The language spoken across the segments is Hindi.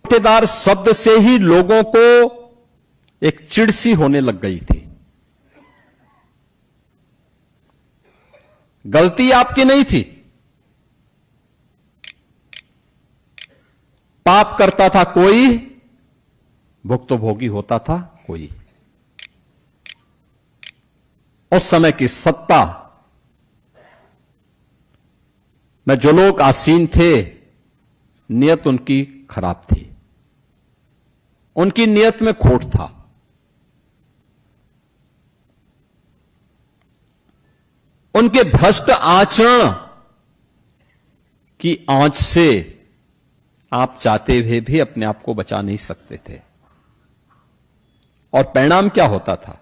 ठेकेदार शब्द से ही लोगों को एक चिढ़ सी होने लग गई थी। गलती आपकी नहीं थी, पाप करता था कोई, भुक्तभोगी होता था कोई। उस समय की सत्ता में जो लोग आसीन थे, नियत उनकी खराब थी, उनकी नियत में खोट था। उनके भ्रष्ट आचरण की आंच से आप चाहते हुए भी अपने आप को बचा नहीं सकते थे। और परिणाम क्या होता था?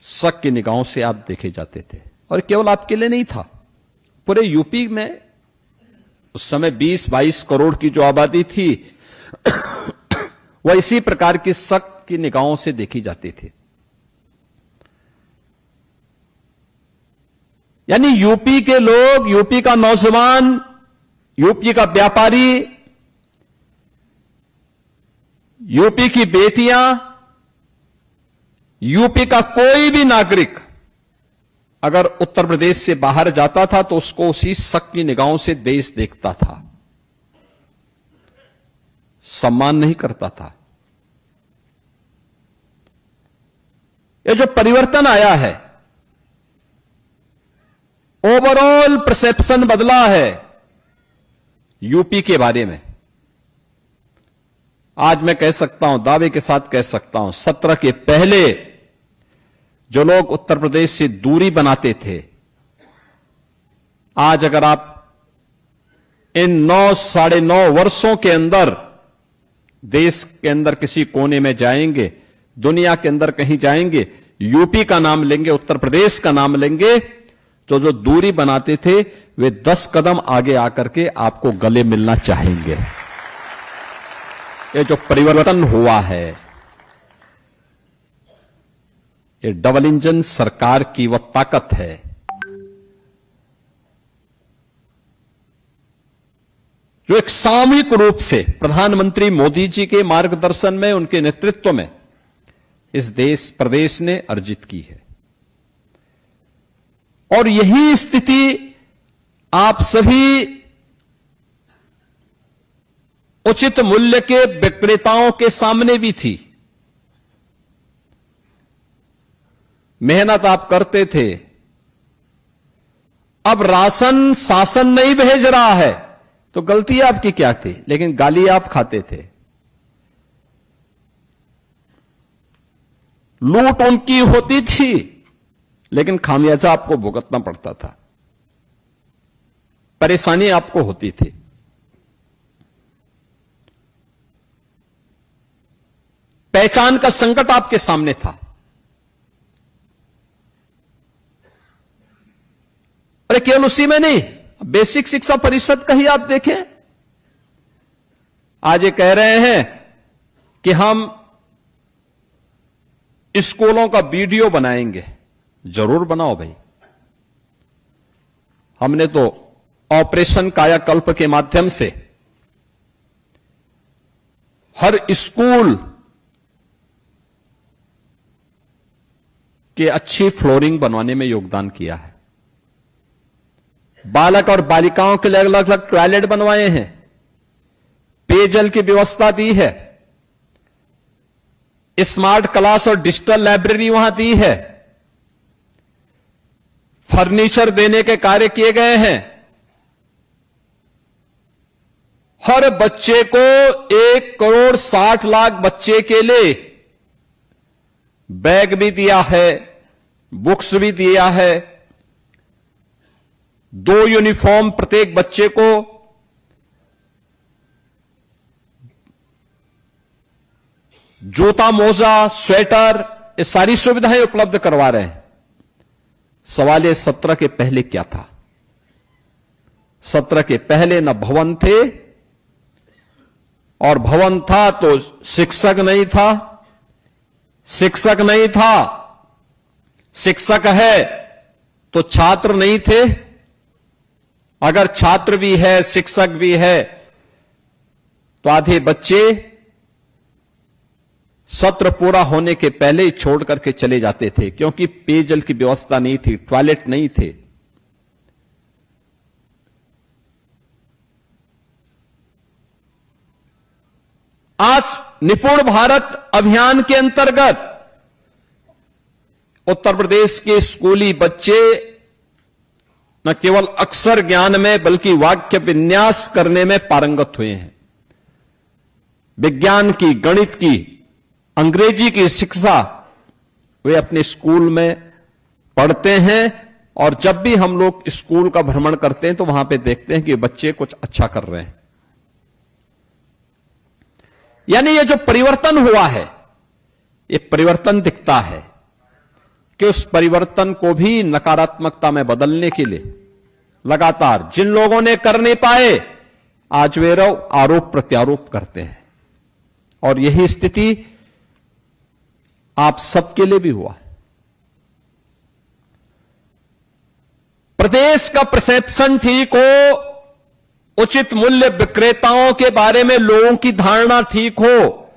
शक की निगाहों से आप देखे जाते थे। और केवल आपके लिए नहीं था, पूरे यूपी में उस समय 20-22 करोड़ की जो आबादी थी वह इसी प्रकार की शक की निगाहों से देखी जाती थी। यानी यूपी के लोग, यूपी का नौजवान, यूपी का व्यापारी, यूपी की बेटियां, यूपी का कोई भी नागरिक अगर उत्तर प्रदेश से बाहर जाता था तो उसको उसी शक की निगाहों से देश देखता था, सम्मान नहीं करता था। ये जो परिवर्तन आया है, ओवरऑल परसेप्शन बदला है यूपी के बारे में। आज मैं कह सकता हूं, दावे के साथ कह सकता हूं, 17 के पहले जो लोग उत्तर प्रदेश से दूरी बनाते थे, आज अगर आप इन 9-9.5 वर्षों के अंदर देश के अंदर किसी कोने में जाएंगे, दुनिया के अंदर कहीं जाएंगे, यूपी का नाम लेंगे, उत्तर प्रदेश का नाम लेंगे, तो जो दूरी बनाते थे वे 10 कदम आगे आकर के आपको गले मिलना चाहेंगे। ये जो परिवर्तन हुआ है, ये डबल इंजन सरकार की वह ताकत है जो एक सामूहिक रूप से प्रधानमंत्री मोदी जी के मार्गदर्शन में, उनके नेतृत्व में इस प्रदेश ने अर्जित की है। और यही स्थिति आप सभी उचित मूल्य के विक्रेताओं के सामने भी थी। मेहनत आप करते थे, अब राशन शासन नहीं भेज रहा है तो गलती आपकी क्या थी, लेकिन गाली आप खाते थे। लूट उनकी होती थी लेकिन खामियाजा आपको भुगतना पड़ता था, परेशानी आपको होती थी। पहचान का संकट आपके सामने था। अरे केवल उसी में नहीं, बेसिक शिक्षा परिषद का ही आप देखें, आज ये कह रहे हैं कि हम स्कूलों का वीडियो बनाएंगे। जरूर बनाओ भाई। हमने तो ऑपरेशन कायाकल्प के माध्यम से हर स्कूल के अच्छी फ्लोरिंग बनवाने में योगदान किया है। बालक और बालिकाओं के लिए अलग अलग टॉयलेट बनवाए हैं, पेयजल की व्यवस्था दी है, स्मार्ट क्लास और डिजिटल लाइब्रेरी वहां दी है, फर्नीचर देने के कार्य किए गए हैं। हर बच्चे को 1,60,00,000 बच्चे के लिए बैग भी दिया है, बुक्स भी दिया है, 2 यूनिफॉर्म प्रत्येक बच्चे को, जूता, मोजा, स्वेटर, ये सारी सुविधाएं उपलब्ध करवा रहे हैं। सवाल ये 17 के पहले क्या था? 17 के पहले न भवन थे, और भवन था तो शिक्षक नहीं था, शिक्षक नहीं था, शिक्षक है तो छात्र नहीं थे, अगर छात्र भी है शिक्षक भी है तो आधे बच्चे सत्र पूरा होने के पहले ही छोड़ करके चले जाते थे, क्योंकि पेयजल की व्यवस्था नहीं थी, टॉयलेट नहीं थे। आज निपुण भारत अभियान के अंतर्गत उत्तर प्रदेश के स्कूली बच्चे न केवल अक्षर ज्ञान में बल्कि वाक्य विन्यास करने में पारंगत हुए हैं। विज्ञान की, गणित की, अंग्रेजी की शिक्षा वे अपने स्कूल में पढ़ते हैं, और जब भी हम लोग स्कूल का भ्रमण करते हैं तो वहां पे देखते हैं कि बच्चे कुछ अच्छा कर रहे हैं। यानी ये जो परिवर्तन हुआ है, ये परिवर्तन दिखता है कि उस परिवर्तन को भी नकारात्मकता में बदलने के लिए लगातार जिन लोगों ने कर नहीं पाए, आज वे आरोप प्रत्यारोप करते हैं। और यही स्थिति आप सबके लिए भी हुआ। प्रदेश का परसेप्शन ठीक हो, उचित मूल्य विक्रेताओं के बारे में लोगों की धारणा ठीक हो,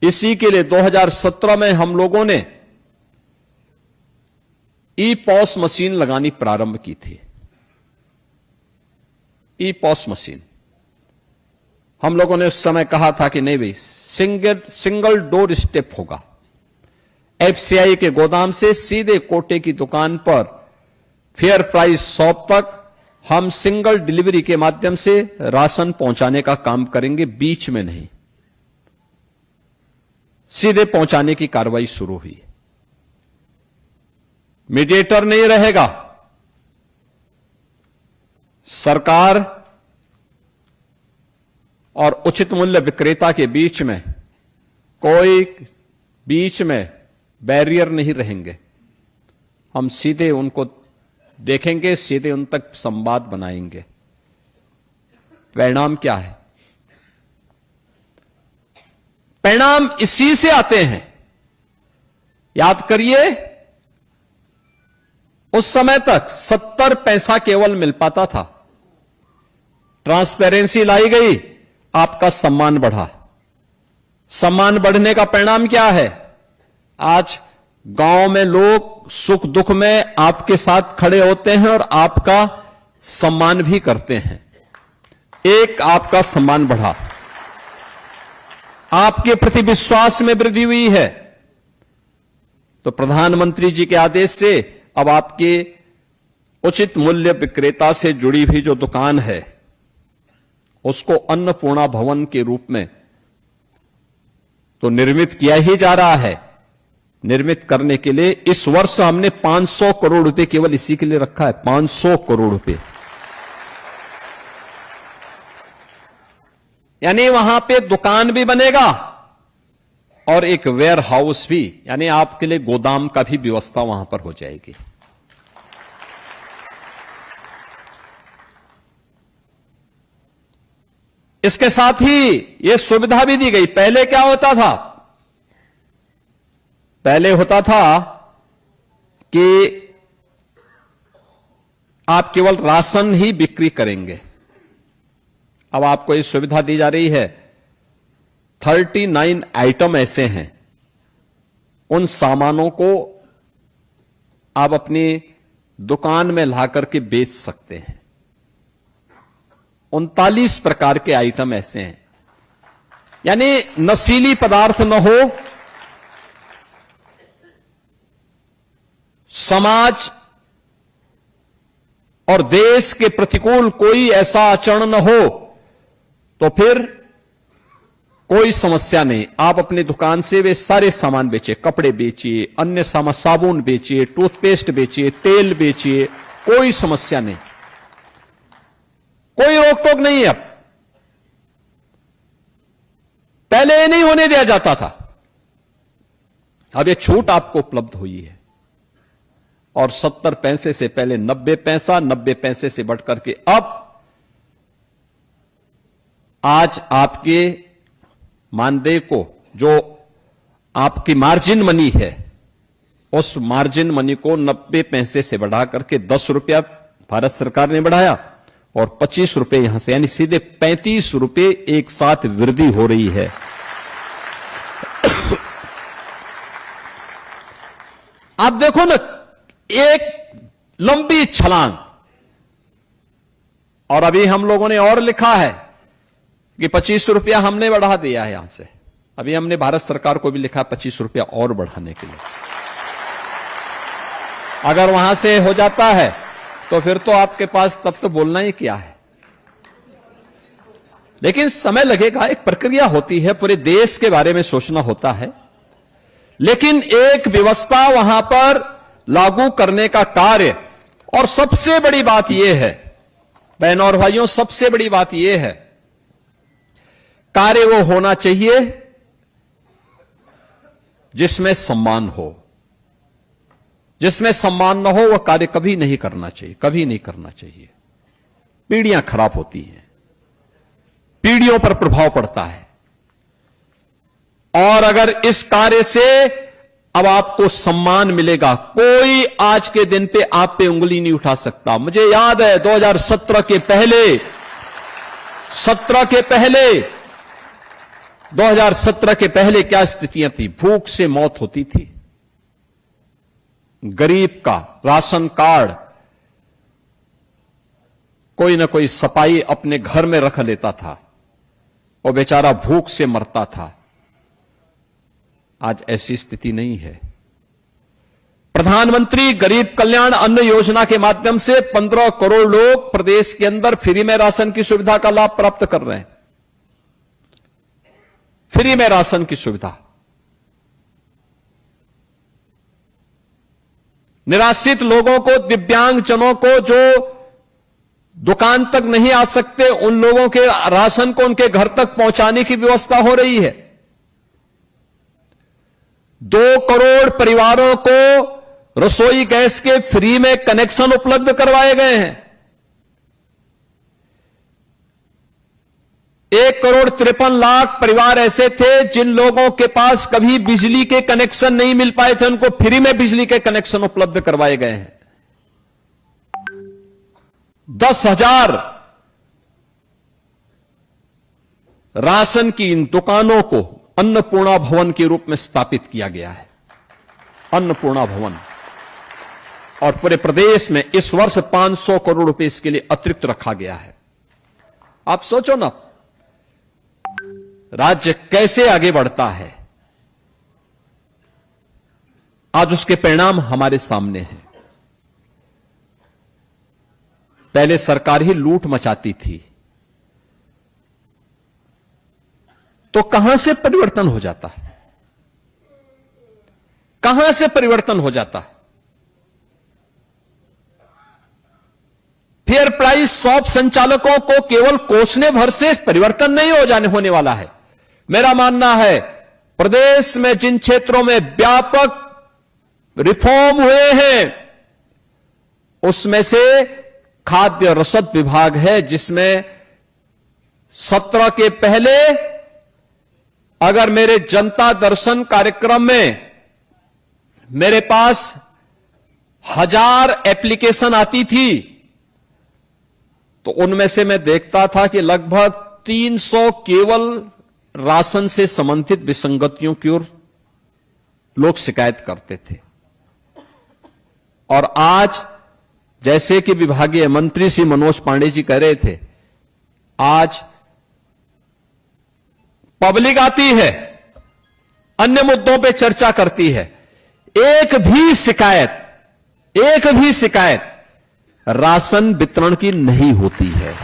इसी के लिए 2017 में हम लोगों ने ई-पॉस मशीन लगानी प्रारंभ की थी। ई-पॉस मशीन हम लोगों ने उस समय कहा था कि नहीं भाई, सिंगल डोर स्टेप होगा। एफसीआई के गोदाम से सीधे कोटे की दुकान पर फेयर प्राइस शॉप तक हम सिंगल डिलीवरी के माध्यम से राशन पहुंचाने का काम करेंगे, बीच में नहीं, सीधे पहुंचाने की कार्रवाई शुरू हुई। मीडिएटर नहीं रहेगा। सरकार और उचित मूल्य विक्रेता के बीच में कोई बैरियर नहीं रहेंगे। हम सीधे उनको देखेंगे, सीधे उन तक संवाद बनाएंगे। परिणाम क्या है? परिणाम इसी से आते हैं। याद करिए, उस समय तक 70 पैसा केवल मिल पाता था। ट्रांसपेरेंसी लाई गई, आपका सम्मान बढ़ा। सम्मान बढ़ने का परिणाम क्या है? आज गांव में लोग सुख दुख में आपके साथ खड़े होते हैं और आपका सम्मान भी करते हैं। एक, आपका सम्मान बढ़ा, आपके प्रति विश्वास में वृद्धि हुई है। तो प्रधानमंत्री जी के आदेश से अब आपके उचित मूल्य विक्रेता से जुड़ी हुई जो दुकान है, उसको अन्नपूर्णा भवन के रूप में तो निर्मित किया ही जा रहा है। निर्मित करने के लिए इस वर्ष हमने 500 करोड़ रुपए केवल इसी के लिए रखा है। 500 करोड़ रुपए, यानी वहां पे दुकान भी बनेगा और एक वेयर हाउस भी, यानी आपके लिए गोदाम का भी व्यवस्था वहां पर हो जाएगी। इसके साथ ही यह सुविधा भी दी गई। पहले क्या होता था? पहले होता था कि आप केवल राशन ही बिक्री करेंगे। अब आपको ये सुविधा दी जा रही है। 39 आइटम ऐसे हैं, उन सामानों को आप अपनी दुकान में ला करके बेच सकते हैं। 39 प्रकार के आइटम ऐसे हैं, यानी नशीली पदार्थ न हो, समाज और देश के प्रतिकूल कोई ऐसा आचरण न हो, तो फिर कोई समस्या नहीं। आप अपनी दुकान से वे सारे सामान बेचिए, कपड़े बेचिए, अन्य सामान, साबुन बेचिए, टूथपेस्ट बेचिए, तेल बेचिए, कोई समस्या नहीं, कोई रोक टोक नहीं है। अब पहले ये नहीं होने दिया जाता था, अब ये छूट आपको उपलब्ध हुई है। और 70 पैसे से पहले 90 पैसा, 90 पैसे से बढ़कर के अब आज आपके मानदेय को, जो आपकी मार्जिन मनी है, उस मार्जिन मनी को 90 पैसे से बढ़ा करके 10 रुपया भारत सरकार ने बढ़ाया, और 25 रुपए यहां से, यानी सीधे 35 रुपए एक साथ वृद्धि हो रही है। आप देखो ना, एक लंबी छलांग। और अभी हम लोगों ने और लिखा है कि 25 रुपया हमने बढ़ा दिया है यहां से। अभी हमने भारत सरकार को भी लिखा 25 रुपया और बढ़ाने के लिए। अगर वहां से हो जाता है तो फिर तो आपके पास तब तो बोलना ही क्या है। लेकिन समय लगेगा, एक प्रक्रिया होती है, पूरे देश के बारे में सोचना होता है। लेकिन एक व्यवस्था वहां पर लागू करने का कार्य, और सबसे बड़ी बात यह है बहनों और भाइयों, सबसे बड़ी बात यह है, कार्य वो होना चाहिए जिसमें सम्मान हो। जिसमें सम्मान न हो वह कार्य कभी नहीं करना चाहिए, कभी नहीं करना चाहिए। पीढ़ियां खराब होती हैं, पीढ़ियों पर प्रभाव पड़ता है। और अगर इस कार्य से अब आपको सम्मान मिलेगा, कोई आज के दिन पे आप पे उंगली नहीं उठा सकता। मुझे याद है 2017 के पहले 2017 के पहले क्या स्थितियां थी। भूख से मौत होती थी, गरीब का राशन कार्ड कोई ना कोई सपाई अपने घर में रख लेता था, वो बेचारा भूख से मरता था। आज ऐसी स्थिति नहीं है। प्रधानमंत्री गरीब कल्याण अन्न योजना के माध्यम से 15 करोड़ लोग प्रदेश के अंदर फ्री में राशन की सुविधा का लाभ प्राप्त कर रहे हैं। फ्री में राशन की सुविधा। निराश्रित लोगों को, दिव्यांगजनों को जो दुकान तक नहीं आ सकते, उन लोगों के राशन को उनके घर तक पहुंचाने की व्यवस्था हो रही है। 2 करोड़ परिवारों को रसोई गैस के फ्री में कनेक्शन उपलब्ध करवाए गए हैं। 1,53,00,000 परिवार ऐसे थे जिन लोगों के पास कभी बिजली के कनेक्शन नहीं मिल पाए थे, उनको फ्री में बिजली के कनेक्शन उपलब्ध करवाए गए हैं। 10,000 राशन की इन दुकानों को अन्नपूर्णा भवन के रूप में स्थापित किया गया है। अन्नपूर्णा भवन। और पूरे प्रदेश में इस वर्ष 500 करोड़ रुपए इसके लिए अतिरिक्त रखा गया है। आप सोचो ना, राज्य कैसे आगे बढ़ता है। आज उसके परिणाम हमारे सामने हैं। पहले सरकार ही लूट मचाती थी, तो कहां से परिवर्तन हो जाता है, कहां से परिवर्तन हो जाता है। फेयर प्राइस शॉप संचालकों को केवल कोसने भर से परिवर्तन नहीं होने वाला है। मेरा मानना है प्रदेश में जिन क्षेत्रों में व्यापक रिफॉर्म हुए हैं, उसमें से खाद्य रसद विभाग है, जिसमें 17 के पहले अगर मेरे जनता दर्शन कार्यक्रम में मेरे पास 1000 एप्लीकेशन आती थी, तो उनमें से मैं देखता था कि लगभग 300 केवल राशन से संबंधित विसंगतियों की ओर लोग शिकायत करते थे। और आज जैसे कि विभागीय मंत्री श्री मनोज पांडे जी कह रहे थे, आज पब्लिक आती है, अन्य मुद्दों पे चर्चा करती है, एक भी शिकायत राशन वितरण की नहीं होती है।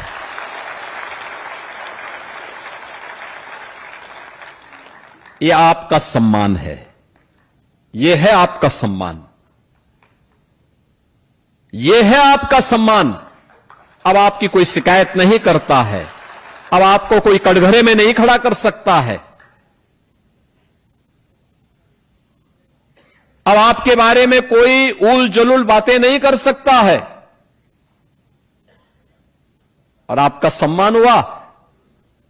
यह आपका सम्मान है, यह है आपका सम्मान, यह है आपका सम्मान। अब आपकी कोई शिकायत नहीं करता है, अब आपको कोई कटघरे में नहीं खड़ा कर सकता है, अब आपके बारे में कोई उल जलूल बातें नहीं कर सकता है, और आपका सम्मान हुआ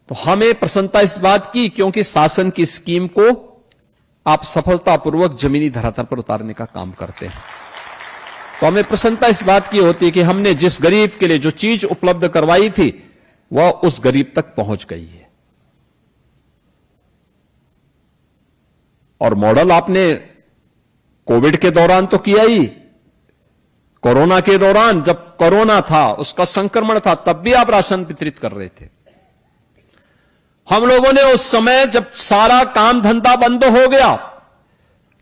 तो हमें प्रसन्नता इस बात की, क्योंकि शासन की स्कीम को आप सफलतापूर्वक जमीनी धरातल पर उतारने का काम करते हैं। तो हमें प्रसन्नता इस बात की होती है कि हमने जिस गरीब के लिए जो चीज उपलब्ध करवाई थी वह उस गरीब तक पहुंच गई है। और मॉडल आपने कोविड के दौरान तो किया ही, कोरोना के दौरान जब कोरोना था, उसका संक्रमण था, तब भी आप राशन वितरित कर रहे थे। हम लोगों ने उस समय जब सारा काम धंधा बंद हो गया,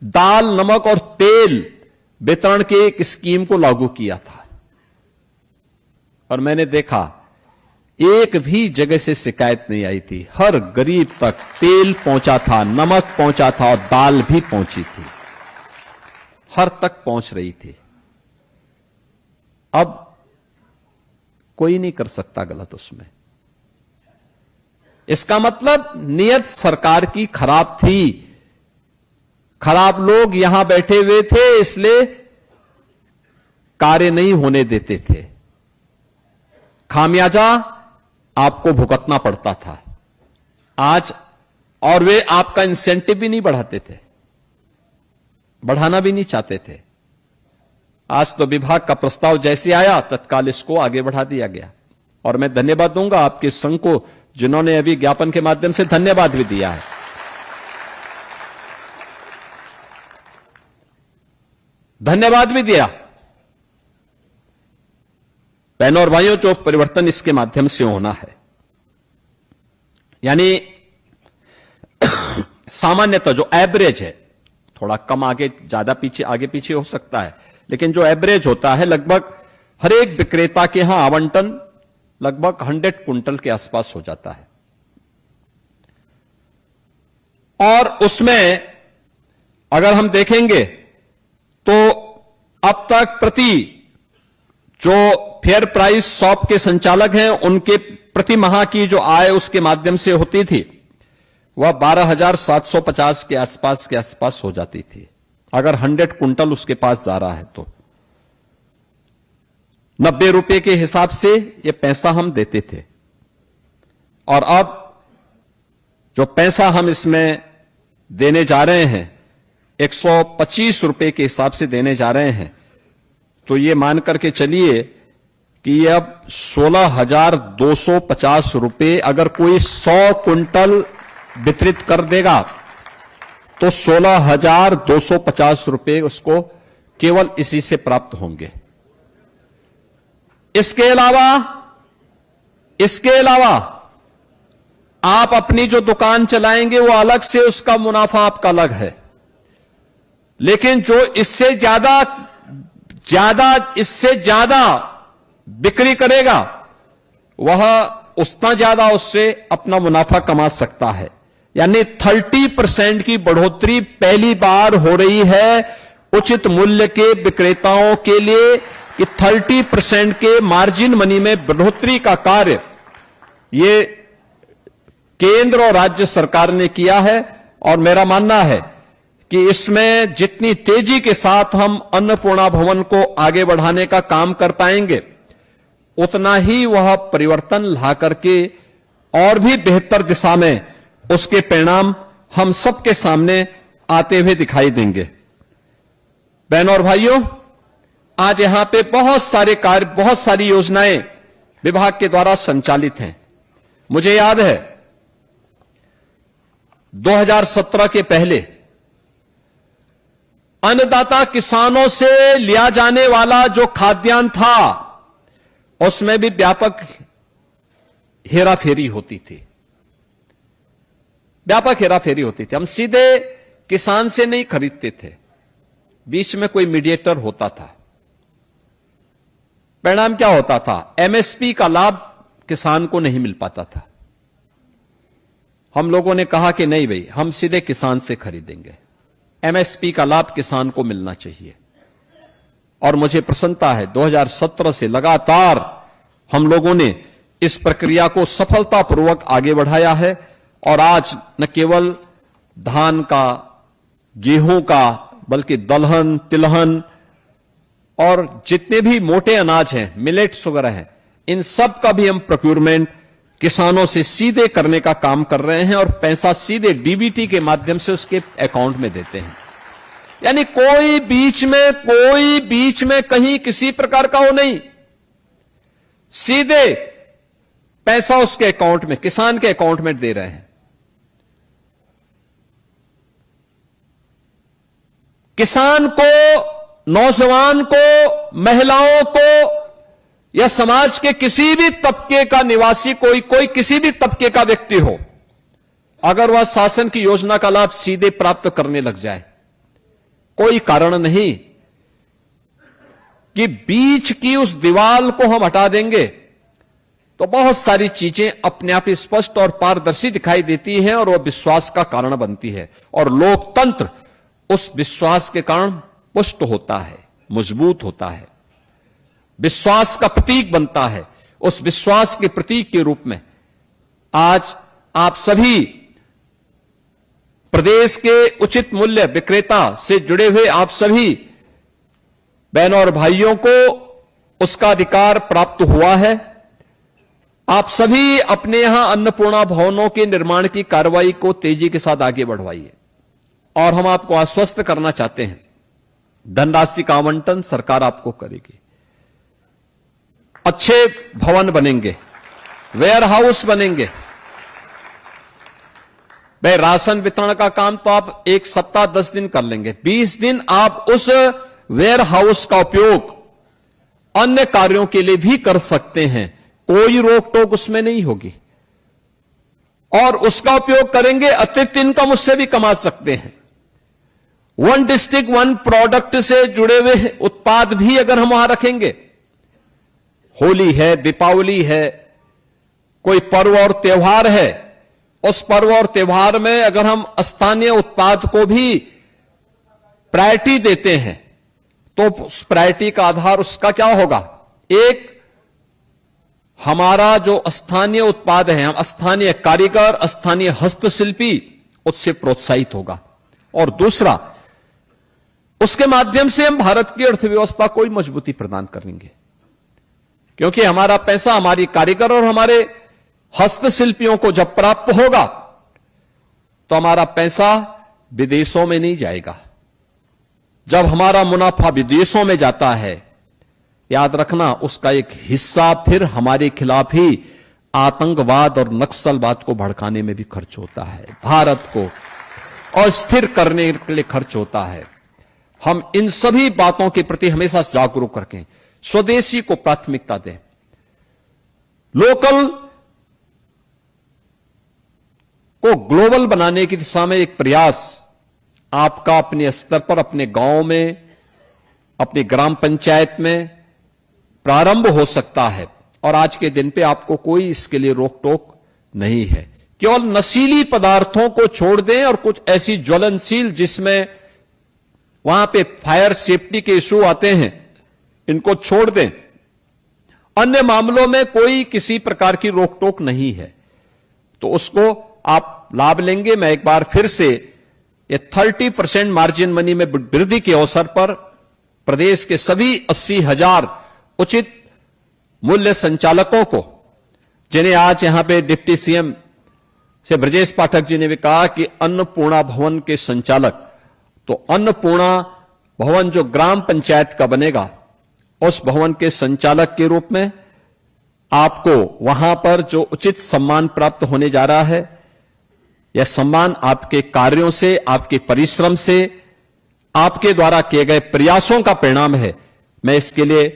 दाल, नमक और तेल वितरण की एक स्कीम को लागू किया था। और मैंने देखा एक भी जगह से शिकायत नहीं आई थी। हर गरीब तक तेल पहुंचा था, नमक पहुंचा था और दाल भी पहुंची थी, हर तक पहुंच रही थी। अब कोई नहीं कर सकता गलत उसमें। इसका मतलब नियत सरकार की खराब थी, खराब लोग यहां बैठे हुए थे, इसलिए कार्य नहीं होने देते थे। खामियाजा आपको भुगतना पड़ता था आज, और वे आपका इंसेंटिव भी नहीं बढ़ाते थे, बढ़ाना भी नहीं चाहते थे। आज तो विभाग का प्रस्ताव जैसे आया तत्काल इसको आगे बढ़ा दिया गया। और मैं धन्यवाद दूंगा आपके संघ को, जिन्होंने अभी ज्ञापन के माध्यम से धन्यवाद भी दिया है। धन्यवाद भी दिया। बहनों और भाइयों, जो परिवर्तन इसके माध्यम से होना है, यानी सामान्यतः जो एवरेज है, थोड़ा कम आगे ज्यादा पीछे आगे पीछे हो सकता है, लेकिन जो एवरेज होता है लगभग हर एक विक्रेता के यहां आवंटन लगभग 100 क्विंटल के आसपास हो जाता है। और उसमें अगर हम देखेंगे तो अब तक प्रति जो फेयर प्राइस शॉप के संचालक हैं, उनके प्रति माह की जो आय उसके माध्यम से होती थी वह 12,750 के आसपास हो जाती थी। अगर 100 क्विंटल उसके पास जा रहा है तो 90 रुपए के हिसाब से ये पैसा हम देते थे। और अब जो पैसा हम इसमें देने जा रहे हैं 125 रुपए के हिसाब से देने जा रहे हैं, तो ये मान करके चलिए कि ये अब 16,250 रुपए, अगर कोई 100 क्विंटल वितरित कर देगा तो 16,250 रुपए उसको केवल इसी से प्राप्त होंगे। इसके अलावा आप अपनी जो दुकान चलाएंगे वो अलग से, उसका मुनाफा आपका अलग है। लेकिन जो इससे ज्यादा बिक्री करेगा वह उतना ज्यादा उससे अपना मुनाफा कमा सकता है। यानी 30% की बढ़ोतरी पहली बार हो रही है उचित मूल्य के विक्रेताओं के लिए, कि 30% के मार्जिन मनी में बढ़ोतरी का कार्य ये केंद्र और राज्य सरकार ने किया है। और मेरा मानना है कि इसमें जितनी तेजी के साथ हम अन्नपूर्णा भवन को आगे बढ़ाने का काम कर पाएंगे, उतना ही वह परिवर्तन ला करके और भी बेहतर दिशा में उसके परिणाम हम सबके सामने आते हुए दिखाई देंगे। बहनों और भाइयों, आज यहां पे बहुत सारे कार्य, बहुत सारी योजनाएं विभाग के द्वारा संचालित हैं। मुझे याद है 2017 के पहले अन्नदाता किसानों से लिया जाने वाला जो खाद्यान्न था उसमें भी व्यापक हेराफेरी होती थी, व्यापक हेराफेरी होती थी। हम सीधे किसान से नहीं खरीदते थे, बीच में कोई मीडिएटर होता था। परिणाम क्या होता था? एमएसपी का लाभ किसान को नहीं मिल पाता था। हम लोगों ने कहा कि नहीं भाई, हम सीधे किसान से खरीदेंगे, एमएसपी का लाभ किसान को मिलना चाहिए। और मुझे प्रसन्नता है 2017 से लगातार हम लोगों ने इस प्रक्रिया को सफलतापूर्वक आगे बढ़ाया है। और आज न केवल धान का, गेहूं का, बल्कि दलहन, तिलहन और जितने भी मोटे अनाज हैं, मिलेट्स वगैरह हैं, इन सब का भी हम प्रोक्यूरमेंट किसानों से सीधे करने का काम कर रहे हैं और पैसा सीधे डीबीटी के माध्यम से उसके अकाउंट में देते हैं। यानी कोई बीच में कहीं किसी प्रकार का वो नहीं, सीधे पैसा उसके अकाउंट में, किसान के अकाउंट में दे रहे हैं। किसान को, नौजवान को, महिलाओं को या समाज के किसी भी तबके का निवासी, कोई किसी भी तबके का व्यक्ति हो, अगर वह शासन की योजना का लाभ सीधे प्राप्त करने लग जाए, कोई कारण नहीं कि बीच की उस दीवार को हम हटा देंगे तो बहुत सारी चीजें अपने आप स्पष्ट और पारदर्शी दिखाई देती हैं और वह विश्वास का कारण बनती है, और लोकतंत्र उस विश्वास के कारण पुष्ट होता है, मजबूत होता है, विश्वास का प्रतीक बनता है। उस विश्वास के प्रतीक के रूप में आज आप सभी प्रदेश के उचित मूल्य विक्रेता से जुड़े हुए आप सभी बहनों और भाइयों को उसका अधिकार प्राप्त हुआ है। आप सभी अपने यहां अन्नपूर्णा भवनों के निर्माण की कार्रवाई को तेजी के साथ आगे बढ़वाइए, और हम आपको आश्वस्त करना चाहते हैं, धनराशि का आवंटन सरकार आपको करेगी। अच्छे भवन बनेंगे, वेयर हाउस बनेंगे। भाई राशन वितरण का काम तो आप 1 सप्ताह 10 दिन कर लेंगे, 20 दिन आप उस वेयर हाउस का उपयोग अन्य कार्यों के लिए भी कर सकते हैं, कोई रोक टोक उसमें नहीं होगी, और उसका उपयोग करेंगे, अतिरिक्त इनकम उससे भी कमा सकते हैं। 1 डिस्ट्रिक्ट 1 प्रोडक्ट से जुड़े हुए उत्पाद भी अगर हम वहां रखेंगे, होली है, दीपावली है, कोई पर्व और त्योहार है, उस पर्व और त्योहार में अगर हम स्थानीय उत्पाद को भी प्रायोरिटी देते हैं तो उस प्रायोरिटी का आधार उसका क्या होगा? एक, हमारा जो स्थानीय उत्पाद है, हम स्थानीय कारीगर, स्थानीय हस्तशिल्पी, उससे प्रोत्साहित होगा, और दूसरा, उसके माध्यम से हम भारत की अर्थव्यवस्था को ही मजबूती प्रदान करेंगे, क्योंकि हमारा पैसा हमारी कारीगर और हमारे हस्तशिल्पियों को जब प्राप्त होगा तो हमारा पैसा विदेशों में नहीं जाएगा। जब हमारा मुनाफा विदेशों में जाता है, याद रखना उसका एक हिस्सा फिर हमारे खिलाफ ही आतंकवाद और नक्सलवाद को भड़काने में भी खर्च होता है, भारत को अस्थिर करने के लिए खर्च होता है। हम इन सभी बातों के प्रति हमेशा जागरूक रखें, स्वदेशी को प्राथमिकता दें, लोकल को ग्लोबल बनाने की दिशा में एक प्रयास आपका अपने स्तर पर, अपने गांव में, अपनी ग्राम पंचायत में प्रारंभ हो सकता है, और आज के दिन पे आपको कोई इसके लिए रोक टोक नहीं है। केवल नशीली पदार्थों को छोड़ दें और कुछ ऐसी ज्वलनशील जिसमें वहां पे फायर सेफ्टी के इशू आते हैं, इनको छोड़ दें। अन्य मामलों में कोई किसी प्रकार की रोक टोक नहीं है, तो उसको आप लाभ लेंगे। मैं एक बार फिर से ये 30% मार्जिन मनी में वृद्धि के अवसर पर प्रदेश के सभी 80,000 उचित मूल्य संचालकों को, जिन्हें आज यहां पे डिप्टी सीएम से ब्रजेश पाठक जी ने भी कहा कि अन्नपूर्णा भवन के संचालक, तो अन्नपूर्णा भवन जो ग्राम पंचायत का बनेगा, उस भवन के संचालक के रूप में आपको वहां पर जो उचित सम्मान प्राप्त होने जा रहा है, यह सम्मान आपके कार्यों से, आपके परिश्रम से, आपके द्वारा किए गए प्रयासों का परिणाम है। मैं इसके लिए